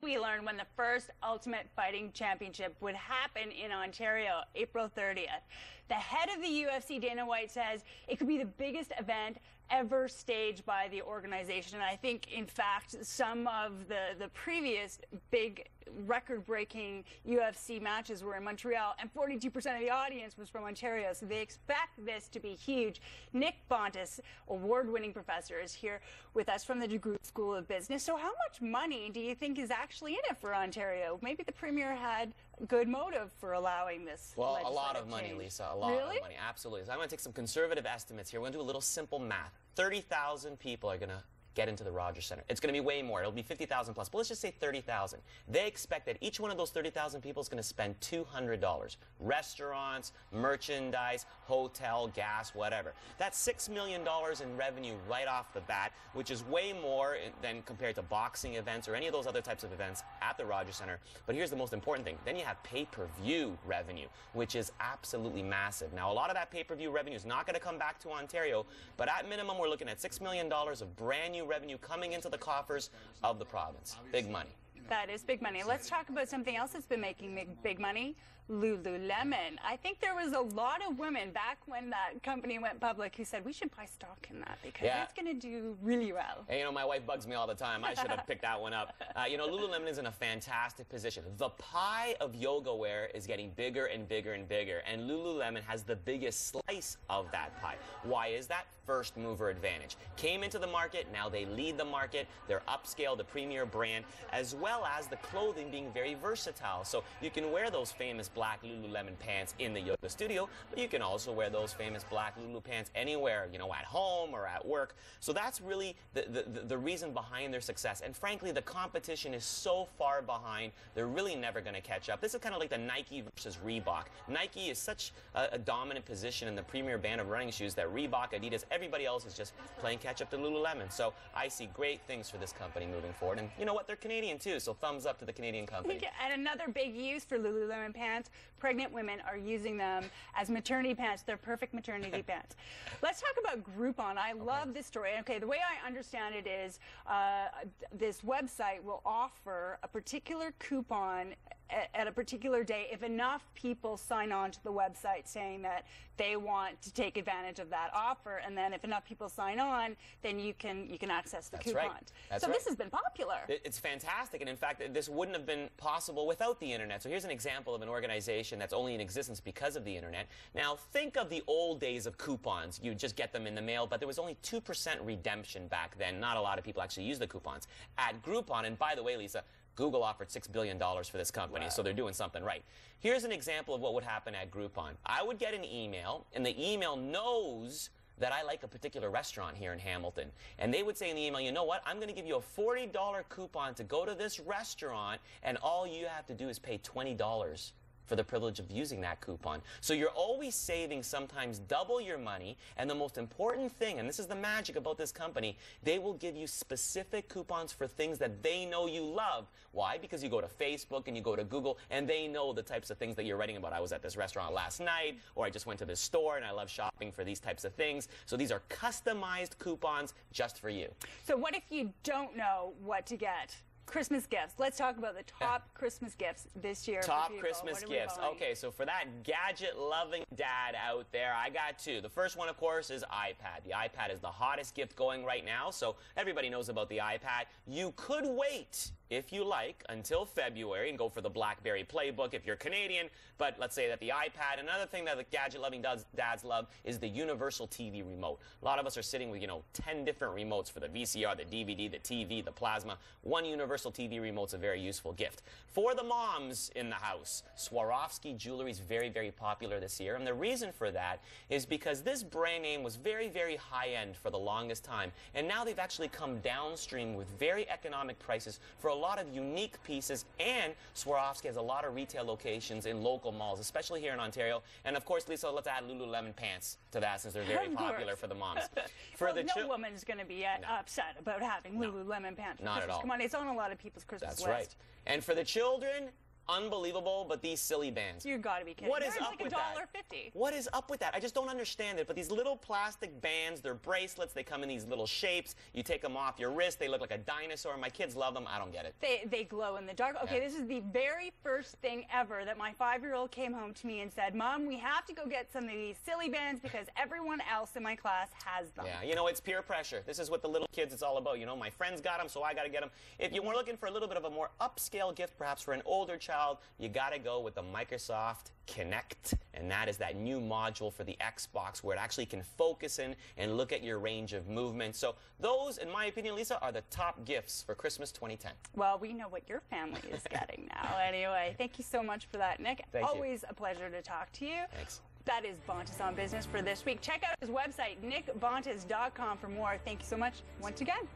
We learned when the first Ultimate Fighting Championship would happen in Ontario, April 30th. The head of the UFC, Dana White, says it could be the biggest event ever staged by the organization. And I think, in fact, some of the previous big record-breaking UFC matches were in Montreal, and 42% of the audience was from Ontario, so they expect this to be huge. Nick Bontis, award-winning professor, is here with us from the DeGroote School of Business. So how much money do you think is actually in it for Ontario? Maybe the Premier had good motive for allowing this. Well, a lot of money, change. Lisa. A lot of money, absolutely. So I'm going to take some conservative estimates here. We're going to do a little simple math. 30,000 people are going to get into the Rogers Centre. It's going to be way more. It'll be 50,000 plus, but let's just say 30,000. They expect that each one of those 30,000 people is going to spend $200. Restaurants, merchandise, hotel, gas, whatever. That's $6 million in revenue right off the bat, which is way more than compared to boxing events or any of those other types of events at the Rogers Centre. But here's the most important thing. Then you have pay-per-view revenue, which is absolutely massive. Now, a lot of that pay-per-view revenue is not going to come back to Ontario, but at minimum, we're looking at $6 million of brand new revenue coming into the coffers of the province. Big money. That is big money. Let's talk about something else that's been making big money, Lululemon. I think there was a lot of women back when that company went public who said we should buy stock in that because it's going to do really well. Hey, you know, my wife bugs me all the time. I should have picked that one up. You know, Lululemon is in a fantastic position. The pie of yoga wear is getting bigger and bigger and bigger, and Lululemon has the biggest slice of that pie. Why is that? First mover advantage. Came into the market, now they lead the market. They're upscale, the premier brand, as well as the clothing being very versatile. So you can wear those famous black Lululemon pants in the yoga studio, but you can also wear those famous black Lulu pants anywhere, you know, at home or at work. So that's really the reason behind their success. And frankly, the competition is so far behind, they're really never going to catch up. This is kind of like the Nike versus Reebok. Nike is such a dominant position in the premier band of running shoes that Reebok, Adidas, everybody else is just playing catch up to Lululemon. So I see great things for this company moving forward. And you know what? They're Canadian too, so thumbs up to the Canadian company. And another big use for Lululemon pants, pregnant women are using them as maternity pants. They're perfect maternity pants. Let's talk about Groupon. I love this story. Okay, the way I understand it is this website will offer a particular coupon at a particular day if enough people sign on to the website saying that they want to take advantage of that offer, and then if enough people sign on, then you can access the coupon. Right. So this has been popular. It's fantastic, and in fact, this wouldn't have been possible without the internet. So here's an example of an organization that's only in existence because of the internet. Now, think of the old days of coupons. You just get them in the mail, but there was only 2% redemption back then. Not a lot of people actually use the coupons. At Groupon, and by the way, Lisa, Google offered $6 billion for this company, so they're doing something right. Here's an example of what would happen at Groupon. I would get an email, and the email knows that I like a particular restaurant here in Hamilton. And they would say in the email, you know what, I'm going to give you a $40 coupon to go to this restaurant, and all you have to do is pay $20 for the privilege of using that coupon. So you're always saving sometimes double your money, and the most important thing, and this is the magic about this company, they will give you specific coupons for things that they know you love. Why? Because you go to Facebook and you go to Google, and they know the types of things that you're writing about. I was at this restaurant last night, or I just went to this store, and I love shopping for these types of things. So these are customized coupons just for you. So what if you don't know what to get? Christmas gifts. Let's talk about the top Christmas gifts this year. Top Christmas gifts. Okay, so for that gadget-loving dad out there, I got two. The first one, of course, is iPad. The iPad is the hottest gift going right now, so everybody knows about the iPad. You could wait, if you like, until February and go for the BlackBerry Playbook if you're Canadian, but let's say that the iPad, another thing that the gadget-loving dads love is the universal TV remote. A lot of us are sitting with, 10 different remotes for the VCR, the DVD, the TV, the plasma. One universal TV remote's a very useful gift. For the moms in the house, Swarovski jewelry is very, very popular this year, and the reason for that is because this brand name was very, very high-end for the longest time, and now they've actually come downstream with very economic prices for a lot of unique pieces, and Swarovski has a lot of retail locations in local malls, especially here in Ontario. And of course, Lisa, let's add Lululemon pants to that since they're very popular for the moms. For no woman's going to be upset about having Lululemon pants. Not at all. Come on, it's on a lot of people's Christmas list. That's right. And for the children, unbelievable, but these silly bands. You gotta be kidding. What is They're up like with that? $1.50. What is up with that? I just don't understand it. But these little plastic bands, they're bracelets. They come in these little shapes. You take them off your wrist. They look like a dinosaur. My kids love them. I don't get it. They glow in the dark. Okay, This is the very first thing ever that my 5-year-old came home to me and said, Mom, we have to go get some of these silly bands because everyone else in my class has them. Yeah, you know, it's peer pressure. This is what the little kids, it's all about. You know, my friends got them, so I got to get them. If you were looking for a little bit of a more upscale gift, perhaps for an older child, you got to go with the Microsoft Kinect, and that is that new module for the Xbox where it actually can focus in and look at your range of movement. So those, in my opinion, Lisa, are the top gifts for Christmas 2010. Well, we know what your family is getting now. Anyway, thank you so much for that, Nick. Thank you. Always a pleasure to talk to you. Thanks. That is Bontis on Business for this week. Check out his website, nickbontis.com, for more. Thank you so much once again.